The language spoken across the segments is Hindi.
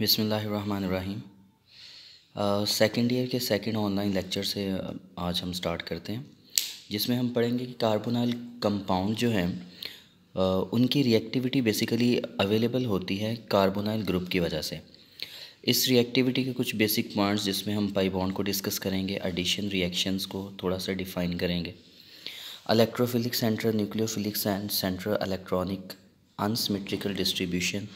बिस्मिल्लाहिर्रहमानिर्रहीम। सेकेंड ईयर के सेकेंड ऑनलाइन लेक्चर से आज हम स्टार्ट करते हैं, जिसमें हम पढ़ेंगे कि कार्बोनाइल कंपाउंड जो हैं उनकी रिएक्टिविटी बेसिकली अवेलेबल होती है कार्बोनाइल ग्रुप की वजह से। इस रिएक्टिविटी के कुछ बेसिक पॉइंट्स जिसमें हम पाई बॉन्ड को डिस्कस करेंगे, एडिशन रिएक्शंस को थोड़ा सा डिफ़ाइन करेंगे, electrophilic centre, nucleophilic centre, electronic unsymmetrical distribution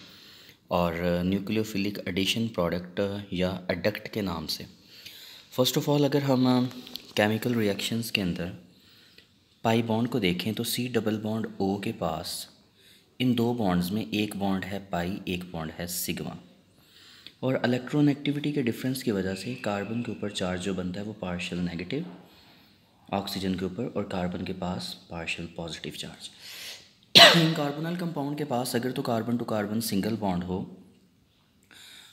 और न्यूक्लियोफिलिक एडिशन प्रोडक्ट या एडक्ट के नाम से। फ़र्स्ट ऑफ़ ऑल अगर हम केमिकल रिएक्शंस के अंदर पाई बॉन्ड को देखें तो सी डबल बॉन्ड ओ के पास इन दो बॉन्ड्स में एक बॉन्ड है पाई, एक बॉन्ड है सिग्मा, और इलेक्ट्रॉन एक्टिविटी के डिफरेंस की वजह से कार्बन के ऊपर चार्ज जो बनता है वो पार्शियल नेगेटिव, ऑक्सीजन के ऊपर और कार्बन के पास पार्शियल पॉजिटिव चार्ज। इन कार्बोनाइल कंपाउंड के पास अगर तो carbon to carbon single bond हो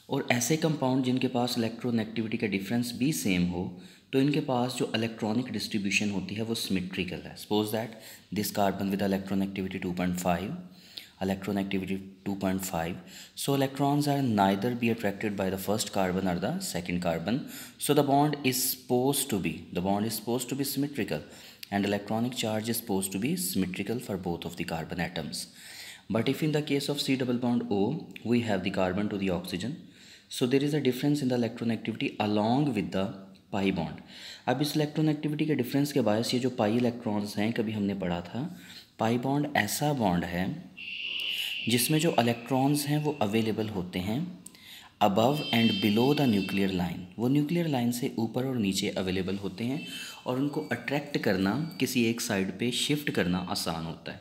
और ऐसे कंपाउंड जिनके पास इलेक्ट्रॉन एक्टिविटी का डिफरेंस भी सेम हो, तो इनके पास जो इलेक्ट्रॉनिक डिस्ट्रीब्यूशन होती है वो सिमेट्रिकल है। Suppose that this carbon with electron activity 2.5, electron activity 2.5, so electrons are neither be attracted by the first carbon or the second carbon, so the bond is supposed to be symmetrical, and electronic charge is supposed to be symmetrical for both of the carbon atoms. But if in the case of C double bond O we have the carbon to the oxygen, so there is a difference in the electron activity along with the pi bond. अब इस इलेक्ट्रॉन एक्टिविटी के डिफरेंस के बायस ये जो पाई इलेक्ट्रॉन्स हैं, कभी हमने पढ़ा था पाई बॉन्ड ऐसा बॉन्ड है जिसमें जो इलेक्ट्रॉन्स हैं वो अवेलेबल होते हैं above and below the nuclear line. वो न्यूक्लियर लाइन से ऊपर और नीचे अवेलेबल होते हैं और उनको अट्रैक्ट करना, किसी एक साइड पे शिफ्ट करना आसान होता है।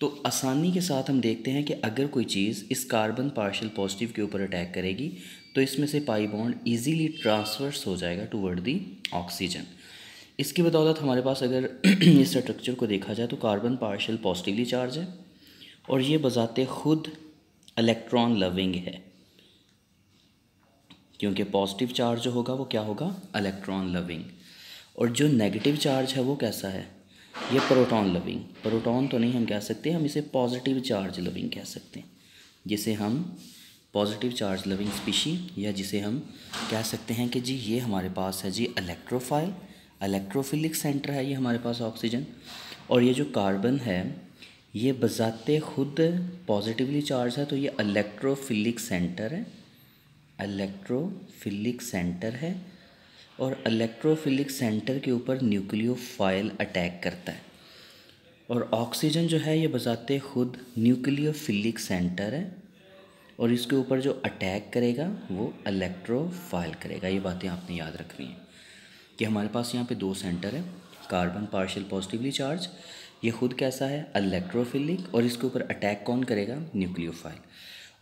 तो आसानी के साथ हम देखते हैं कि अगर कोई चीज़ इस कार्बन पार्शियल पॉजिटिव के ऊपर अटैक करेगी तो इसमें से पाई बॉन्ड ईजीली ट्रांसवर्स हो जाएगा टूवर्ड दी ऑक्सीजन। इसकी बदौलत हमारे पास अगर इस स्ट्रक्चर को देखा जाए तो कार्बन पार्शियल पॉजिटिवली चार्ज है और ये बजाते खुद इलेक्ट्रॉन लविंग है, क्योंकि पॉजिटिव चार्ज जो होगा वो क्या होगा, इलेक्ट्रॉन लविंग। और जो नेगेटिव चार्ज है वो कैसा है, ये प्रोटॉन लविंग। प्रोटॉन तो नहीं हम कह सकते, हम इसे पॉजिटिव चार्ज लविंग कह सकते हैं, जिसे हम पॉजिटिव चार्ज लविंग स्पीशी, या जिसे हम कह सकते हैं कि जी ये हमारे पास है जी इलेक्ट्रोफाइल, इलेक्ट्रोफिलिक सेंटर है ये हमारे पास ऑक्सीजन। और ये जो कार्बन है ये बजाते खुद पॉजिटिवली चार्ज है, तो ये इलेक्ट्रोफिलिक सेंटर है, इलेक्ट्रोफिलिक सेंटर है। और इलेक्ट्रोफिलिक सेंटर के ऊपर न्यूक्लियोफाइल अटैक करता है, और ऑक्सीजन जो है ये बजाते खुद न्यूक्लियोफिलिक सेंटर है, और इसके ऊपर जो अटैक करेगा वो इलेक्ट्रोफाइल करेगा। ये बातें आपने याद रखनी है कि हमारे पास यहाँ पे दो सेंटर है, कार्बन पार्शियल पॉजिटिवली चार्ज, ये खुद कैसा है इलेक्ट्रोफिलिक, और इसके ऊपर अटैक कौन करेगा, न्यूक्लियोफाइल।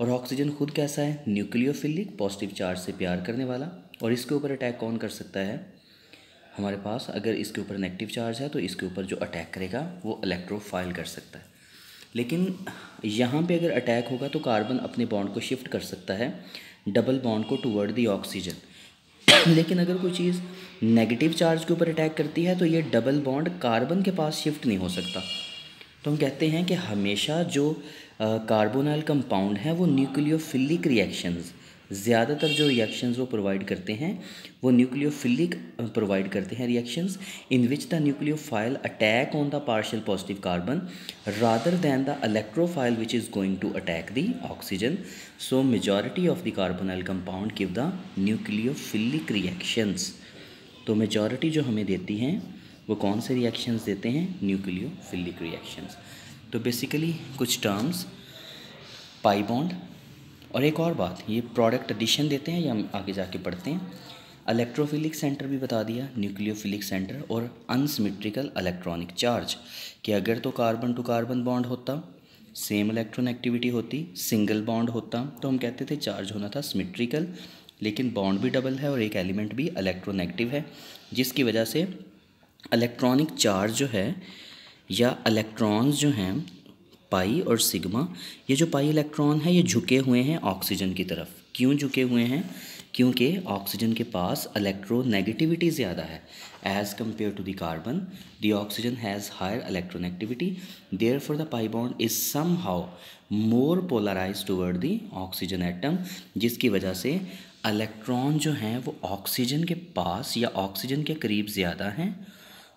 और ऑक्सीजन खुद कैसा है, न्यूक्लियोफिलिक, पॉजिटिव चार्ज से प्यार करने वाला, और इसके ऊपर अटैक कौन कर सकता है हमारे पास, अगर इसके ऊपर नेगेटिव चार्ज है तो इसके ऊपर जो अटैक करेगा वो इलेक्ट्रोफाइल कर सकता है। लेकिन यहाँ पे अगर अटैक होगा तो कार्बन अपने बॉन्ड को शिफ्ट कर सकता है डबल बॉन्ड को टूवर्ड दी ऑक्सीजन। लेकिन अगर कोई चीज़ नेगेटिव चार्ज के ऊपर अटैक करती है तो ये डबल बॉन्ड कार्बन के पास शिफ्ट नहीं हो सकता। तो हम कहते हैं कि हमेशा जो कार्बोनाइल कंपाउंड हैं वो न्यूक्लियोफिलिक रिएक्शंस, ज़्यादातर जो रिएक्शंस वो प्रोवाइड करते हैं वो न्यूक्लियोफिलिक प्रोवाइड करते हैं reactions in which the nucleophile attack on the partial positive carbon rather than the electrophile which is going to attack the oxygen. So majority of the carbonyl compound give the nucleophilic reactions. तो मेजॉरिटी जो हमें देती हैं वो कौन से रिएक्शंस देते हैं, न्यूक्लियोफिलिक रिएक्शंस। तो बेसिकली कुछ टर्म्स पाई बॉन्ड, और एक और बात, ये प्रोडक्ट एडिशन देते हैं या हम आगे जाके पढ़ते हैं। इलेक्ट्रोफिलिक सेंटर भी बता दिया, न्यूक्लियोफिलिक सेंटर, और अनसिमेट्रिकल इलेक्ट्रॉनिक चार्ज, कि अगर तो कार्बन टू कार्बन बॉन्ड होता, सेम इलेक्ट्रॉन एक्टिविटी होती, सिंगल बॉन्ड होता, तो हम कहते थे चार्ज होना था सिमेट्रिकल, लेकिन बॉन्ड भी डबल है और एक एलिमेंट भी इलेक्ट्रोनेगेटिव है, जिसकी वजह से इलेक्ट्रॉनिक चार्ज जो है या इलेक्ट्रॉन्स जो हैं पाई और सिग्मा, ये जो पाई इलेक्ट्रॉन है ये झुके हुए हैं ऑक्सीजन की तरफ। क्यों झुके हुए हैं, क्योंकि ऑक्सीजन के पास इलेक्ट्रोनेगेटिविटी ज़्यादा है as compare to the carbon. The oxygen has higher electronegativity, therefore the pi bond is somehow more polarise toward the oxygen atom, जिसकी वजह से इलेक्ट्रॉन जो हैं वो ऑक्सीजन के पास या ऑक्सीजन के करीब ज़्यादा हैं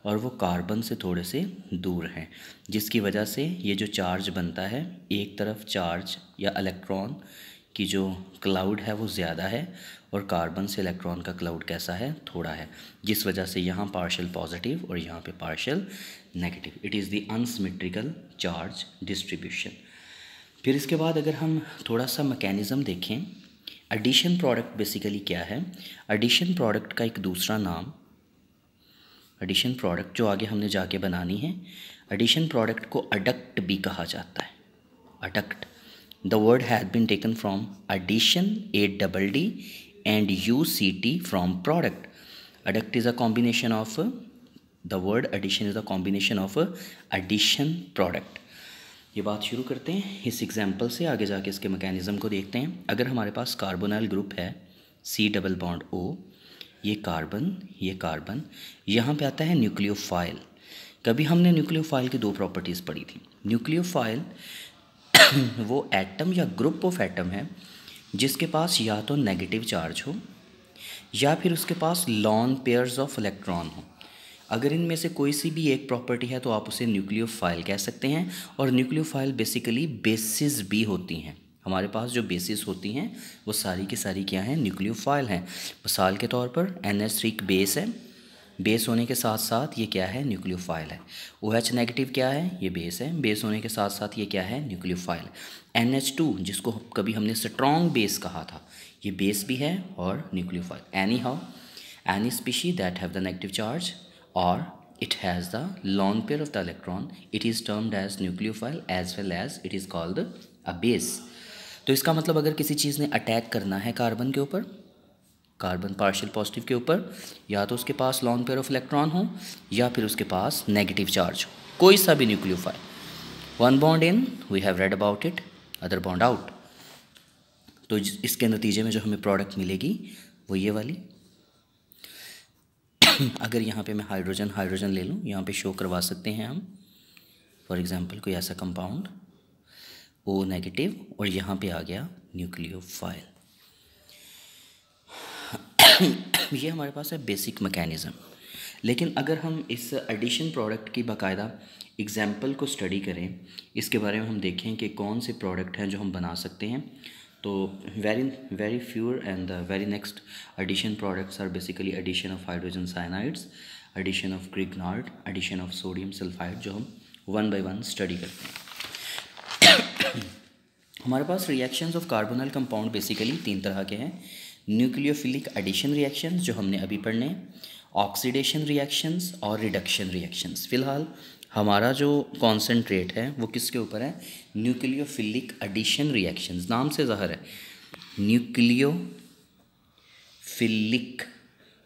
और वो कार्बन से थोड़े से दूर हैं, जिसकी वजह से ये जो चार्ज बनता है, एक तरफ चार्ज या इलेक्ट्रॉन की जो क्लाउड है वो ज़्यादा है और कार्बन से इलेक्ट्रॉन का क्लाउड कैसा है, थोड़ा है, जिस वजह से यहाँ पार्शियल पॉजिटिव और यहाँ पे partial negative. It is the unsymmetrical charge distribution. फिर इसके बाद अगर हम थोड़ा सा मैकेनिज़्म देखें, एडिशन प्रोडक्ट बेसिकली क्या है। एडिशन प्रोडक्ट का एक दूसरा नाम, एडिशन प्रोडक्ट जो आगे हमने जाके बनानी है, एडिशन प्रोडक्ट को अडक्ट भी कहा जाता है। Adduct, the word has been taken from addition, ADD and UCT from product. Adduct is a combination of the word addition is a combination of addition product. ये बात शुरू करते हैं इस एग्जाम्पल से, आगे जाके इसके मैकेनिज़्म को देखते हैं। अगर हमारे पास कार्बोनाइल ग्रुप है C डबल बॉन्ड O, ये कार्बन, यहाँ पे आता है न्यूक्लियोफाइल। कभी हमने न्यूक्लियोफाइल की दो प्रॉपर्टीज़ पढ़ी थी। न्यूक्लियोफाइल वो एटम या ग्रुप ऑफ एटम है जिसके पास या तो नेगेटिव चार्ज हो या फिर उसके पास लॉन पेयर्स ऑफ इलेक्ट्रॉन हो। अगर इनमें से कोई सी भी एक प्रॉपर्टी है तो आप उसे न्यूक्लियोफाइल कह सकते हैं। और न्यूक्लियोफाइल बेसिकली बेसिस भी होती हैं। हमारे पास जो बेसिस होती हैं वो सारी की सारी क्या हैं, न्यूक्लियोफाइल हैं। मिसाल के तौर पर NH3 एक बेस है, बेस होने के साथ साथ ये क्या है, न्यूक्लियोफाइल है। OH नेगेटिव क्या है, ये बेस है, बेस होने के साथ साथ ये क्या है, न्यूक्लियोफाइल। NH2 जिसको कभी हमने स्ट्रॉन्ग बेस कहा था, ये बेस भी है और nucleophile. Any how, any species that have the negative charge और it has the lone pair of the electron, it is termed as nucleophile as well as it is called a base. तो इसका मतलब अगर किसी चीज़ ने अटैक करना है कार्बन के ऊपर, कार्बन पार्शियल पॉजिटिव के ऊपर, या तो उसके पास लॉन पेयर ऑफ इलेक्ट्रॉन हो या फिर उसके पास नेगेटिव चार्ज हो, कोई सा भी nucleophile. One bond in, we have read about it, other bond out. तो इसके नतीजे में जो हमें प्रोडक्ट मिलेगी वो ये वाली। अगर यहाँ पे मैं हाइड्रोजन ले लूँ, यहाँ पे शो करवा सकते हैं हम, फॉर एग्जांपल कोई ऐसा कंपाउंड O नेगेटिव और यहाँ पे आ गया न्यूक्लियोफाइल। ये हमारे पास है बेसिक मैकेनिज़्म। लेकिन अगर हम इस एडिशन प्रोडक्ट की बाकायदा एग्जाम्पल को स्टडी करें, इसके बारे में हम देखें कि कौन से प्रोडक्ट हैं जो हम बना सकते हैं, तो very few and the very next addition products are basically addition of hydrogen cyanides, addition of Grignard, addition of sodium sulfide, जो हम वन बाय वन स्टडी करते हैं। हमारे पास reactions of carbonyl compound basically तीन तरह के हैं। न्यूक्लियोफिलिक एडिशन रिएक्शंस जो हमने अभी पढ़ने, ऑक्सीडेशन रिएक्शंस और रिडक्शन रिएक्शंस। फिलहाल हमारा जो कॉन्सेंट्रेट है वो किसके ऊपर है, न्यूक्लियोफिलिक एडिशन रिएक्शंस। नाम से ज़ाहिर है न्यूक्लियोफिलिक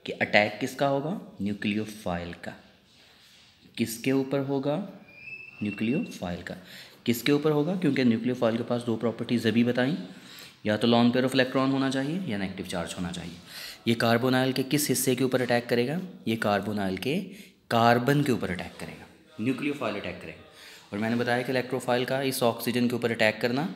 कि अटैक किसका होगा, न्यूक्लियोफाइल का। किसके ऊपर होगा, न्यूक्लियोफाइल का। किसके ऊपर होगा, क्योंकि न्यूक्लियोफाइल के पास दो प्रॉपर्टीज़ अभी बताई, या तो लॉन पेयर ऑफ इलेक्ट्रॉन होना चाहिए या नेगेटिव चार्ज होना चाहिए। ये कार्बोनाइल के किस हिस्से के ऊपर अटैक करेगा, ये कार्बोनाइल के कार्बन के ऊपर अटैक करेगा, न्यूक्लियोफाइल अटैक करेगा। और मैंने बताया कि इलेक्ट्रोफाइल का इस ऑक्सीजन के ऊपर अटैक करना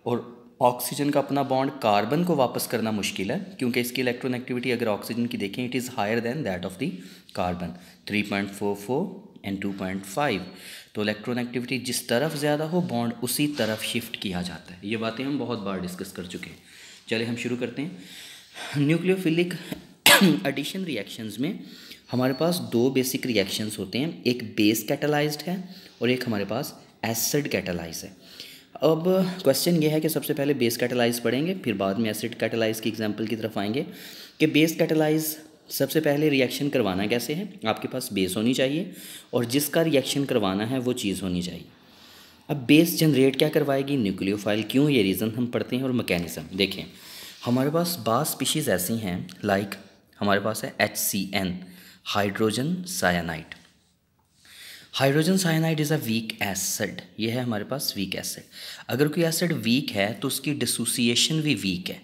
और ऑक्सीजन का अपना बॉन्ड कार्बन को वापस करना मुश्किल है, क्योंकि इसकी इलेक्ट्रोनेगेटिविटी अगर ऑक्सीजन की देखें it is higher than that of the carbon, 3.44 and 2.5। तो इलेक्ट्रोनेगेटिविटी जिस तरफ ज़्यादा हो बॉन्ड उसी तरफ शिफ्ट किया जाता है। ये बातें हम बहुत बार डिस्कस कर चुके हैं। चलिए हम शुरू करते हैं। न्यूक्लियोफिलिक एडिशन रिएक्शंस में हमारे पास दो बेसिक रिएक्शंस होते हैं, एक बेस कैटालाइज्ड है और एक हमारे पास एसिड कैटालाइज है। अब क्वेश्चन ये है कि सबसे पहले बेस कैटालाइज पढ़ेंगे, फिर बाद में एसिड कैटालाइज की एग्जांपल की तरफ आएंगे कि बेस कैटालाइज सबसे पहले रिएक्शन करवाना कैसे है। आपके पास बेस होनी चाहिए और जिसका रिएक्शन करवाना है वो चीज़ होनी चाहिए। अब बेस जनरेट क्या करवाएगी, न्यूक्लियोफाइल। क्यों, ये रीज़न हम पढ़ते हैं और मैकेनिज़्म देखें। हमारे पास बास स्पीशीज़ ऐसी हैं, लाइक हमारे पास है HCN, hydrogen cyanide. Hydrogen cyanide is a weak acid, ये है हमारे पास वीक एसिड। अगर कोई एसिड वीक है तो उसकी डिसोसिएशन भी वीक है।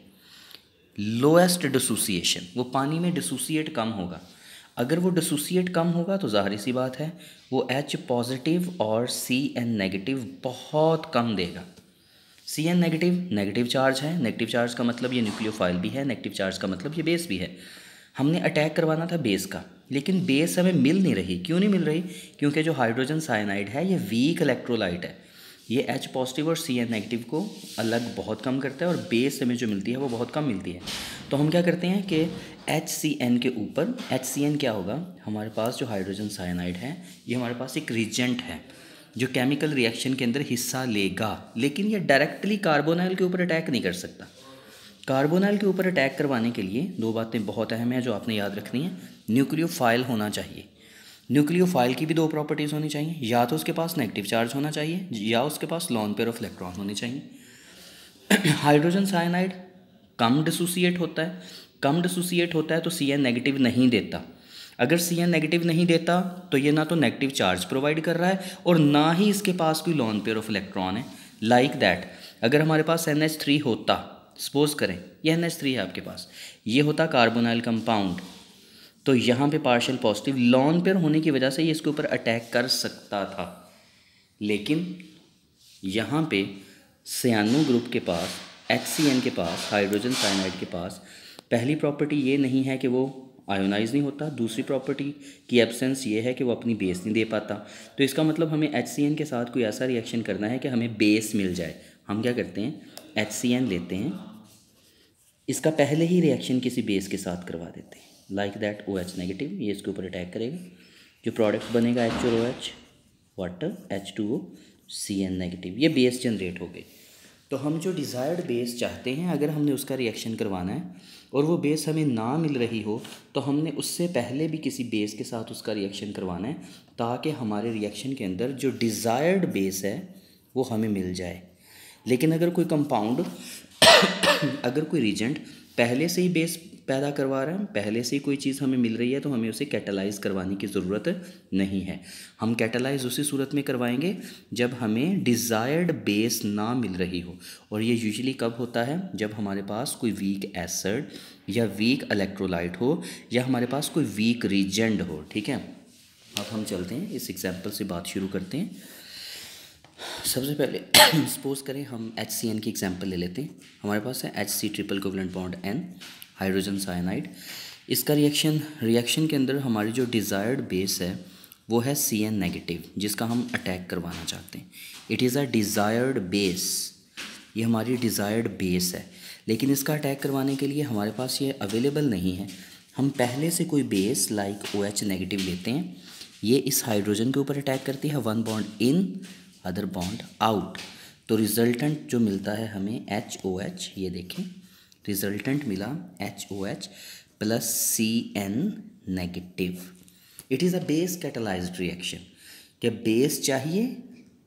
लोएस्ट डिसोसिएशन, वो पानी में डिसोसिएट कम होगा। अगर वो डिसोसिएट कम होगा तो ज़ाहिर सी बात है वो H पॉजिटिव और Cn नेगेटिव बहुत कम देगा। Cn नेगेटिव, नेगेटिव चार्ज है, नेगेटिव चार्ज का मतलब ये न्यूक्लियोफाइल भी है, नेगेटिव चार्ज का मतलब ये बेस भी है। हमने अटैक करवाना था बेस का, लेकिन बेस हमें मिल नहीं रही। क्यों नहीं मिल रही? क्योंकि जो हाइड्रोजन साइनाइड है ये वीक इलेक्ट्रोलाइट है, ये H पॉजिटिव और Cn नेगेटिव को अलग बहुत कम करता है और बेस हमें जो मिलती है वो बहुत कम मिलती है। तो हम क्या करते हैं कि HCN के ऊपर, HCN क्या होगा, हमारे पास जो हाइड्रोजन साइनाइड है ये हमारे पास एक रिजेंट है जो केमिकल रिएक्शन के अंदर हिस्सा लेगा, लेकिन ये डायरेक्टली कार्बोनाइल के ऊपर अटैक नहीं कर सकता। कार्बोनाइल के ऊपर अटैक करवाने के लिए दो बातें बहुत अहम हैं जो आपने याद रखनी है। न्यूक्लियोफाइल होना चाहिए, न्यूक्लियोफाइल की भी दो प्रॉपर्टीज़ होनी चाहिए, या तो उसके पास नेगेटिव चार्ज होना चाहिए या उसके पास लॉन पेयर ऑफ इलेक्ट्रॉन होने चाहिए। हाइड्रोजन साइनाइड कम डिसोसिएट होता है, कम डिसोसिएट होता है तो Cn नेगेटिव नहीं देता। अगर Cn नेगेटिव नहीं देता तो ये ना तो नेगेटिव चार्ज प्रोवाइड कर रहा है और ना ही इसके पास कोई लॉन पेयर ऑफ इलेक्ट्रॉन है। लाइक दैट अगर हमारे पास NH3 होता, सपोज करें ये NH3 है आपके पास, ये होता कार्बोनाइल कंपाउंड, तो यहाँ पे पार्शियल पॉजिटिव लॉन पेयर होने की वजह से ये इसके ऊपर अटैक कर सकता था। लेकिन यहाँ पे सियानो ग्रुप के पास, HCN के पास, हाइड्रोजन साइनाइड के पास पहली प्रॉपर्टी ये नहीं है कि वो आयोनाइज नहीं होता, दूसरी प्रॉपर्टी की एब्सेंस ये है कि वो अपनी बेस नहीं दे पाता। तो इसका मतलब हमें HCN के साथ कोई ऐसा रिएक्शन करना है कि हमें बेस मिल जाए। हम क्या करते हैं, HCN लेते हैं, इसका पहले ही रिएक्शन किसी बेस के साथ करवा देते हैं, लाइक दैट OH नेगेटिव, ये इसके ऊपर अटैक करेगा, जो प्रोडक्ट बनेगा H और OH, water H2O, Cn negative, ये बेस जनरेट हो गई। तो हम जो डिज़ायर्ड बेस चाहते हैं अगर हमने उसका रिएक्शन करवाना है और वो बेस हमें ना मिल रही हो तो हमने उससे पहले भी किसी बेस के साथ उसका रिएक्शन करवाना है ताकि हमारे रिएक्शन के अंदर जो डिज़ायर्ड बेस है वो हमें मिल जाए। लेकिन अगर कोई कंपाउंड अगर कोई रिजेंट पहले से ही बेस पैदा करवा रहा है, पहले से ही कोई चीज़ हमें मिल रही है, तो हमें उसे कैटालाइज करवाने की ज़रूरत नहीं है। हम कैटालाइज उसी सूरत में करवाएंगे जब हमें डिज़ायर्ड बेस ना मिल रही हो, और ये यूजुअली कब होता है, जब हमारे पास कोई वीक एसिड या वीक इलेक्ट्रोलाइट हो या हमारे पास कोई वीक रिजेंट हो। ठीक है, अब हम चलते हैं इस एग्जाम्पल से बात शुरू करते हैं। सबसे पहले सपोज करें हम HCN की एग्जांपल ले लेते हैं। हमारे पास है HC triple covalent bond N, hydrogen cyanide. इसका रिएक्शन के अंदर हमारी जो डिज़ायर्ड बेस है वो है Cn नेगेटिव, जिसका हम अटैक करवाना चाहते हैं। It is a desired base, ये हमारी डिज़ायर्ड बेस है, लेकिन इसका अटैक करवाने के लिए हमारे पास ये अवेलेबल नहीं है। हम पहले से कोई बेस लाइक OH नेगेटिव लेते हैं, ये इस हाइड्रोजन के ऊपर अटैक करती है, one bond in other bond out, तो रिजल्टेंट जो मिलता है हमें HOH, ये देखें रिजल्टेंट मिला HOH plus Cn negative. It is a base catalysed reaction, क्या बेस चाहिए,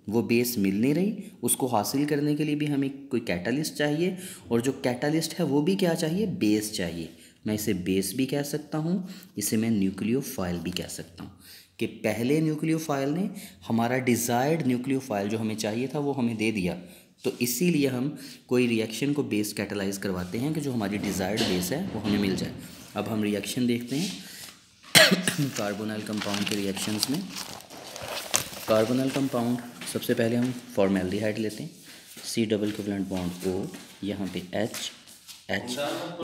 वो बेस मिल नहीं रही, उसको हासिल करने के लिए भी हमें कोई कैटालिस्ट चाहिए, और जो कैटालिस्ट है वो भी क्या चाहिए, बेस चाहिए। मैं इसे बेस भी कह सकता हूँ, इसे मैं न्यूक्लियोफाइल भी कह सकता हूँ कि पहले न्यूक्लियोफाइल ने हमारा डिज़ायर्ड न्यूक्लियोफाइल जो हमें चाहिए था वो हमें दे दिया, तो इसीलिए हम कोई रिएक्शन को बेस कैटलाइज करवाते हैं कि जो हमारी डिज़ायर्ड बेस है वो हमें मिल जाए। अब हम रिएक्शन देखते हैं कार्बोनाइल कंपाउंड के रिएक्शंस में। कार्बोनाइल कंपाउंड सबसे पहले हम फॉर्मेल्डिहाइड लेते हैं, C double covalent bond O, यहाँ पे H,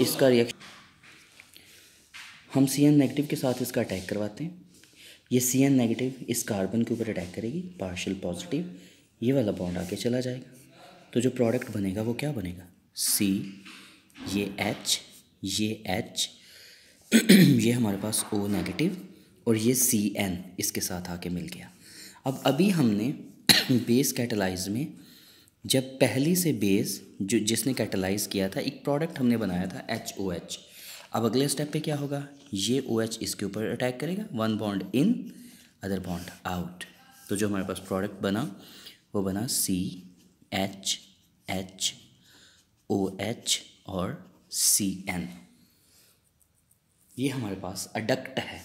इसका रिएक्शन हम Cn नेगेटिव के साथ इसका अटैक करवाते हैं। ये Cn नेगेटिव इस कार्बन के ऊपर अटैक करेगी, पार्शियल पॉजिटिव, ये वाला बॉन्ड आके चला जाएगा, तो जो प्रोडक्ट बनेगा वो क्या बनेगा, C, ये H ये हमारे पास O नेगेटिव और ये Cn इसके साथ आके मिल गया। अब अभी हमने बेस कैटलाइज में जब पहली से बेस जो जिसने कैटलाइज किया था एक प्रोडक्ट हमने बनाया था HOH, अब अगले स्टेप पे क्या होगा, ये OH इसके ऊपर अटैक करेगा, one bond in other bond out, तो जो हमारे पास प्रोडक्ट बना वो बना CH OH और Cn। ये हमारे पास अडक्ट है।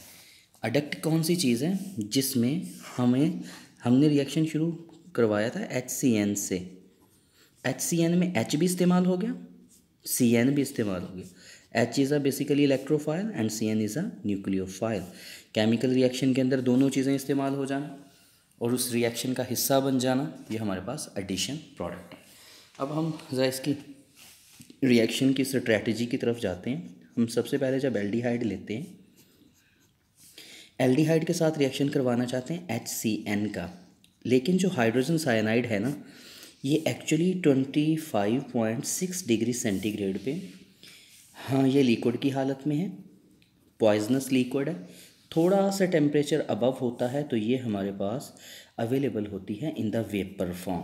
अडक्ट कौन सी चीज़ है, जिसमें हमने रिएक्शन शुरू करवाया था HCN से, HCN में H भी इस्तेमाल हो गया CN भी इस्तेमाल हो गया। H is a basically electrophile and CN is a nucleophile. Chemical reaction के अंदर दोनों चीज़ें इस्तेमाल हो जाना और उस रिएक्शन का हिस्सा बन जाना, ये हमारे पास एडिशन प्रोडक्ट है। अब हम ज़रा इसकी रिएक्शन की स्ट्रैटेजी की तरफ जाते हैं। हम सबसे पहले जब एल्डिहाइड लेते हैं, एल्डिहाइड के साथ रिएक्शन करवाना चाहते हैं HCN का, लेकिन जो हाइड्रोजन साइनाइड है ना, ये एक्चुअली 25.6 डिग्री सेंटीग्रेड पे, हाँ ये लिक्विड की हालत में है, पॉइजनस लिक्विड है। थोड़ा सा टेम्परेचर अबव होता है तो ये हमारे पास अवेलेबल होती है इन द वेपर फॉर्म।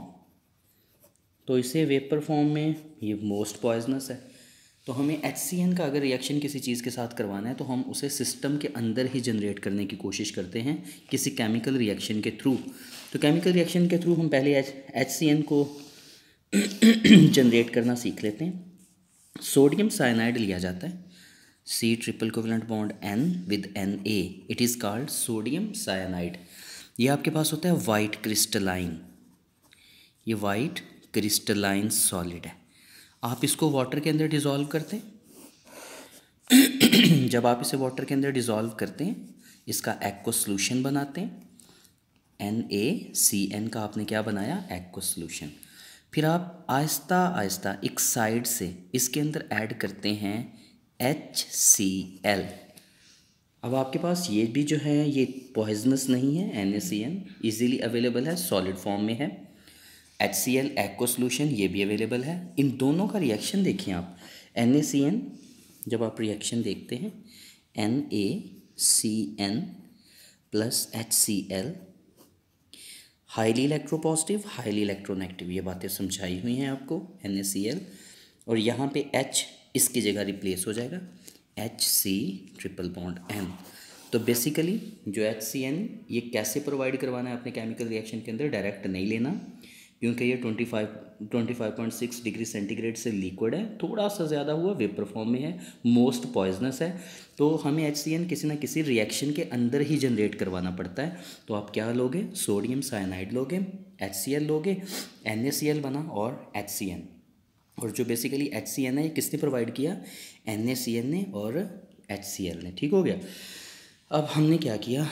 तो इसे वेपर फॉर्म में ये मोस्ट पॉइजनस है। तो हमें HCN का अगर रिएक्शन किसी चीज़ के साथ करवाना है तो हम उसे सिस्टम के अंदर ही जनरेट करने की कोशिश करते हैं किसी केमिकल रिएक्शन के थ्रू। तो केमिकल रिएक्शन के थ्रू हम पहले HCN को जनरेट करना सीख लेते हैं। सोडियम साइनाइड लिया जाता है, C triple covalent bond N with Na, it is called sodium cyanide. ये आपके पास होता है वाइट क्रिस्टलाइन, ये वाइट क्रिस्टलाइन सॉलिड है। आप इसको वाटर के अंदर डिज़ोल्व करते हैं। जब आप इसे वाटर के अंदर डिज़ोल्व करते हैं, इसका एक्व सोल्यूशन बनाते हैं। NaCN का आपने क्या बनाया, एक्व सोल्यूशन। फिर आप आहिस्ता आहिस्ता एक साइड से इसके अंदर ऐड करते हैं HCl। अब आपके पास ये भी जो है ये पॉइजनस नहीं है, NaCN इजीली अवेलेबल है, सॉलिड फॉर्म में है। HCl एक्व सोल्यूशन ये भी अवेलेबल है। इन दोनों का रिएक्शन देखिए आप, NaCN जब आप रिएक्शन देखते हैं NaCN plus HCl, highly electropositive highly electronegative, ये बातें समझाई हुई हैं आपको NaCl। और यहाँ पे H इसकी जगह रिप्लेस हो जाएगा HC ट्रिपल बॉन्ड N। तो बेसिकली जो HCN ये कैसे प्रोवाइड करवाना है अपने केमिकल रिएक्शन के अंदर, डायरेक्ट नहीं लेना क्योंकि ये 25.6 डिग्री सेंटीग्रेड से लिक्विड है, थोड़ा सा ज़्यादा हुआ वेपर फॉर्म में है, मोस्ट पॉइजनस है। तो हमें HCN किसी ना किसी रिएक्शन के अंदर ही जनरेट करवाना पड़ता है। तो आप क्या लोगे, सोडियम साइनाइड लोगे, HCl लोगे, NaCl बना और HCN। और जो बेसिकली HCN है ये किसने प्रोवाइड किया, NaCN ने और HCl ने। ठीक हो गया। अब हमने क्या किया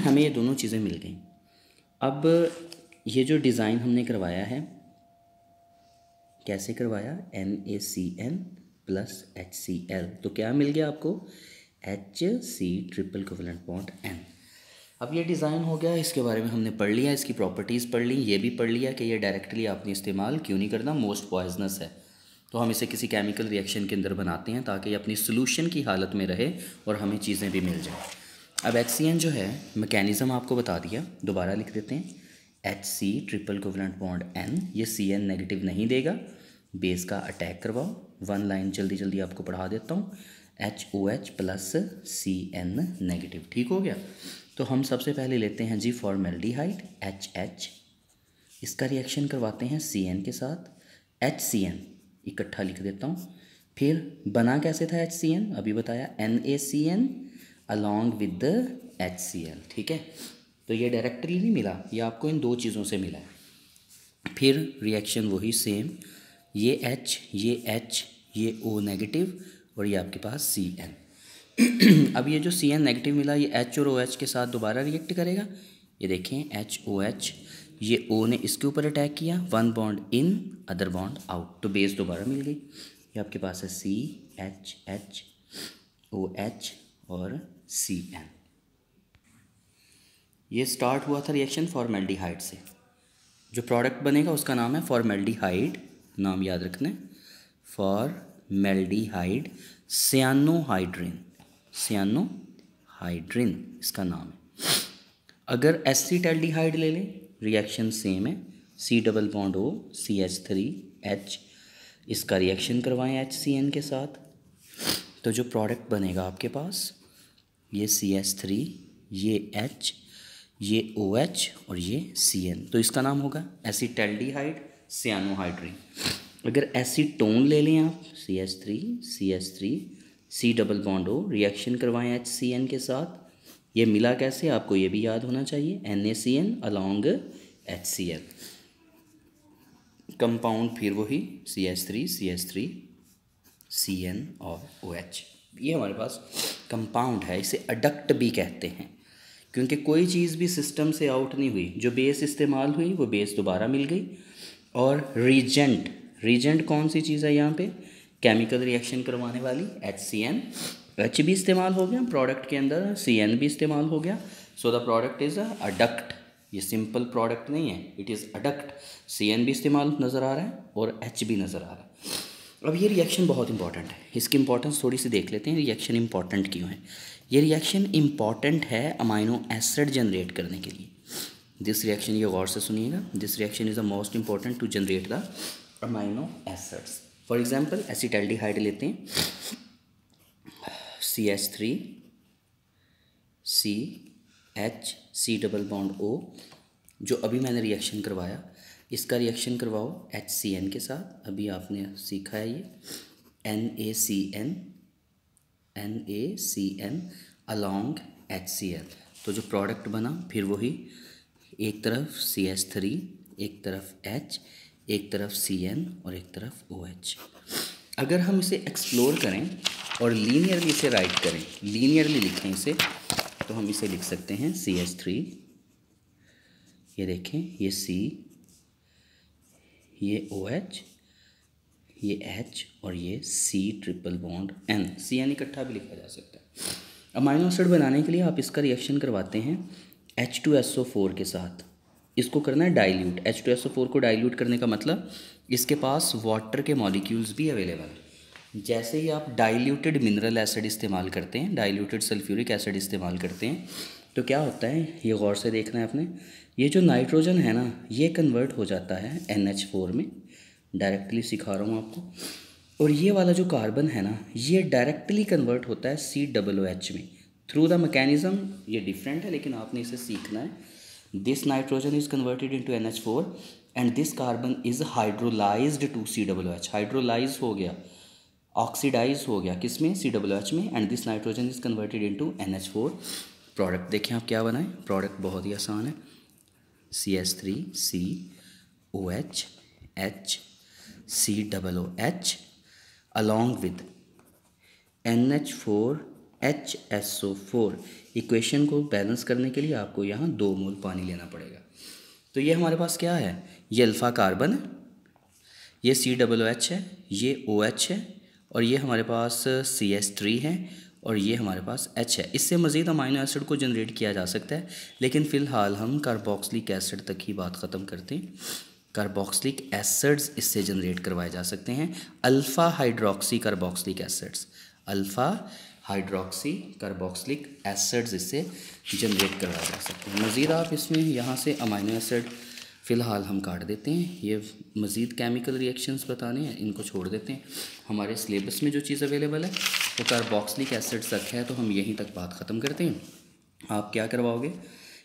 हमें ये दोनों चीज़ें मिल गई। अब ये जो डिज़ाइन हमने करवाया है, कैसे करवाया, NaCN प्लस HCl, तो क्या मिल गया आपको, HC triple covalent bond N। अब ये डिज़ाइन हो गया, इसके बारे में हमने पढ़ लिया, इसकी प्रॉपर्टीज़ पढ़ ली, ये भी पढ़ लिया कि ये डायरेक्टली आपने इस्तेमाल क्यों नहीं करना, मोस्ट पॉइजनस है। तो हम इसे किसी केमिकल रिएक्शन के अंदर बनाते हैं ताकि ये अपनी सोल्यूशन की हालत में रहे और हमें चीज़ें भी मिल जाएँ। अब HCN जो है मैकेनिज़्म आपको बता दिया, दोबारा लिख देते हैं। HC triple covalent bond N, ये CN नेगेटिव नहीं देगा, बेस का अटैक करवाओ। वन लाइन जल्दी जल्दी आपको पढ़ा देता हूँ, HOH प्लस CN नेगेटिव। ठीक हो गया। तो हम सबसे पहले लेते हैं जी फॉर्मेल्डिहाइड HH, इसका रिएक्शन करवाते हैं CN के साथ, HCN इकट्ठा लिख देता हूँ। फिर बना कैसे था HCN, अभी बताया, NaCN along with the HCl। ठीक है, तो ये डायरेक्टली नहीं मिला, ये आपको इन दो चीज़ों से मिला है। फिर रिएक्शन वही सेम, ये H ये H ये O नेगेटिव और ये आपके पास CN। अब ये जो CN नेगेटिव मिला ये H और OH के साथ दोबारा रिएक्ट करेगा। ये देखें HOH, ये O ने इसके ऊपर अटैक किया, one bond in other bond out, तो बेस दोबारा मिल गई। ये आपके पास है CH OH और CN। ये स्टार्ट हुआ था रिएक्शन फॉर्मेल्डिहाइड से, जो प्रोडक्ट बनेगा उसका नाम है फॉर्मेल्डिहाइड, नाम याद रखना है, फॉर्मेल्डिहाइड सियानोहाइड्रिन, सियानोहाइड्रिन इसका नाम है। अगर एसिटाल्डिहाइड ले लें, रिएक्शन सेम है, C double bond O CH3H, इसका रिएक्शन करवाएं HCN के साथ, तो जो प्रोडक्ट बनेगा आपके पास ये CH3, ये H, ये OH और ये CN, तो इसका नाम होगा एसिटाल्डिहाइड सियानोहाइड्रिन। अगर एसीटोन ले लें आप, CH3 C double bond O, reaction करवाएं HCN के साथ, ये मिला कैसे आपको ये भी याद होना चाहिए, NaCN अलॉन्ग HCl। कंपाउंड फिर वही CH3 CN और OH। ये हमारे पास कंपाउंड है, इसे अडक्ट भी कहते हैं, क्योंकि कोई चीज़ भी सिस्टम से आउट नहीं हुई, जो बेस इस्तेमाल हुई वो बेस दोबारा मिल गई। और रीजेंट कौन सी चीज़ है यहाँ पे, केमिकल रिएक्शन करवाने वाली HCN, H भी इस्तेमाल हो गया प्रोडक्ट के अंदर, CN भी इस्तेमाल हो गया। So the product is a adduct. ये सिंपल प्रोडक्ट नहीं है, इट इज़ अडक्ट। CN भी इस्तेमाल नज़र आ रहा है और H भी नज़र आ रहा है। अब ये रिएक्शन बहुत इंपॉर्टेंट है, इसकी इंपॉर्टेंस थोड़ी सी देख लेते हैं। रिएक्शन इंपॉर्टेंट क्यों है? ये रिएक्शन इंपॉर्टेंट है अमाइनो एसिड जनरेट करने के लिए। दिस रिएक्शन, ये गौर से सुनिएगा, this reaction is the most important to generate the amino acids. For example acetaldehyde लेते हैं, CH3 CH C double bond O, जो अभी मैंने रिएक्शन करवाया, इसका रिएक्शन करवाओ HCN के साथ। अभी आपने सीखा है ये NaCN अलॉन्ग HCl, तो जो प्रोडक्ट बना फिर वही, एक तरफ CH3, एक तरफ H, एक तरफ CN और एक तरफ OH। अगर हम इसे एक्सप्लोर करें और लीनियरली इसे राइट करें, लीनियरली लिखें इसे, तो हम इसे लिख सकते हैं CH3, ये देखें ये C, ये OH, ये H और ये C triple bond N। CN इकट्ठा भी लिखा जा सकता है। अमाइनो एसिड बनाने के लिए आप इसका रिएक्शन करवाते हैं H2SO4 के साथ। इसको करना है डाइल्यूट। H2SO4 को डाइल्यूट करने का मतलब इसके पास वाटर के मॉलिक्यूल्स भी अवेलेबल। जैसे ही आप डाइल्यूटेड मिनरल एसिड इस्तेमाल करते हैं, डाइल्यूटेड सल्फ्यूरिक एसिड इस्तेमाल करते हैं, तो क्या होता है, ये गौर से देखना है आपने, ये जो नाइट्रोजन है ना, ये कन्वर्ट हो जाता है NH4 में। डायरेक्टली सिखा रहा हूँ आपको। और ये वाला जो कार्बन है ना, ये डायरेक्टली कन्वर्ट होता है COOH में थ्रू द मैकेनिज्म। ये डिफरेंट है लेकिन आपने इसे सीखना है। This nitrogen is converted into NH4 and this carbon is hydrolysed to COOH। Hydrolyse हो गया, ऑक्सीडाइज हो गया, किस में, COOH में। And this nitrogen is converted into NH4। Product देखें आप क्या बनाएं, प्रोडक्ट बहुत ही आसान है, CH3 COH H COOH along with NH4 HSO4। Equation को बैलेंस करने के लिए आपको यहाँ 2 मोल पानी लेना पड़ेगा। तो ये हमारे पास क्या है, ये अल्फ़ा कार्बन है, ये COOH है, ये OH है, और ये हमारे पास CH3 है, और ये हमारे पास H है। इससे मज़ीद अमाइनो एसिड को जनरेट किया जा सकता है, लेकिन फ़िलहाल हम कार्बोक्सिलिक एसिड तक ही बात ख़त्म करते हैं। कार्बोक्सिलिक एसिड्स इससे जनरेट करवाए जा सकते हैं, alpha hydroxy carboxylic acids, alpha hydroxy carboxylic acids इससे जनरेट करवाए जा सकते हैं। मज़ीद आप इसमें यहाँ से अमाइनो एसिड फ़िलहाल हम काट देते हैं, ये मज़ीद केमिकल रिएक्शंस बताने हैं, इनको छोड़ देते हैं। हमारे सिलेबस में जो चीज़ अवेलेबल है वो कार्बोक्सिलिक एसिड तक है, तो हम यहीं तक बात ख़त्म करते हैं। आप क्या करवाओगे,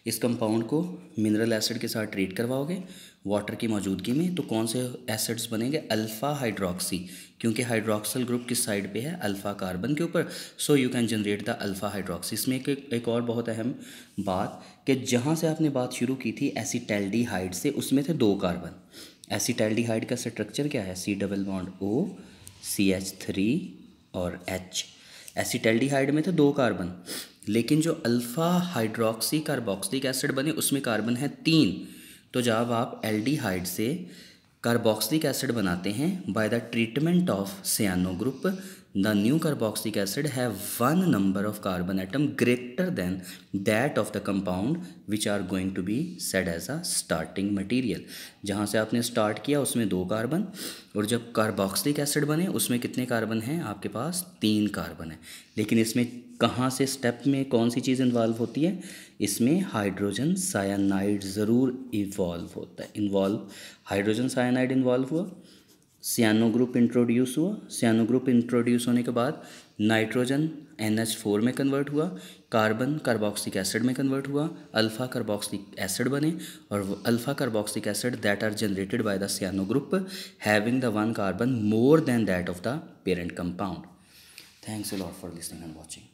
इस कंपाउंड को मिनरल एसिड के साथ ट्रीट करवाओगे वाटर की मौजूदगी में, तो कौन से एसिड्स बनेंगे, अल्फ़ा हाइड्रोक्सी, क्योंकि हाइड्रोक्सल ग्रुप किस साइड पे है, अल्फ़ा कार्बन के ऊपर। So you can generate the alpha hydroxy. इसमें एक और बहुत अहम बात कि जहाँ से आपने बात शुरू की थी एसिटैल्डिहाइड से, उसमें थे 2 कार्बन। एसिटैल्डिहाइड का स्ट्रक्चर क्या है, C double bond O CH3 और H। एसिटैल्डिहाइड में थे 2 कार्बन, लेकिन जो अल्फ़ा हाइड्रोक्सी कार्बोक्सिलिक एसिड बने उसमें कार्बन है 3। तो जब आप एल्डिहाइड से कार्बोक्सिलिक एसिड बनाते हैं by the treatment of cyano group, the new carboxylic acid have 1 number of carbon atom greater than that of the compound which are going to be said as a starting material. जहाँ से आपने स्टार्ट किया उसमें 2 कार्बन, और जब कार्बोक्सिलिक एसिड बने उसमें कितने कार्बन हैं आपके पास, 3 कार्बन है। लेकिन इसमें कहाँ से स्टेप में कौन सी चीज़ इन्वॉल्व होती है, इसमें हाइड्रोजन साइनाइड ज़रूर इन्वॉल्व होता है। हाइड्रोजन साइनाइड इन्वॉल्व हुआ, सियानो ग्रुप इंट्रोड्यूस हुआ, सियानो ग्रुप इंट्रोड्यूस होने के बाद नाइट्रोजन NH4 में कन्वर्ट हुआ, कार्बन कार्बोक्सिलिक एसिड में कन्वर्ट हुआ, अल्फ़ा कार्बोक्सिलिक एसिड बने, और वो alpha carboxylic acid that are generated by the cyano group having the 1 carbon more than that of the parent compound. Thanks a lot for listening and watching.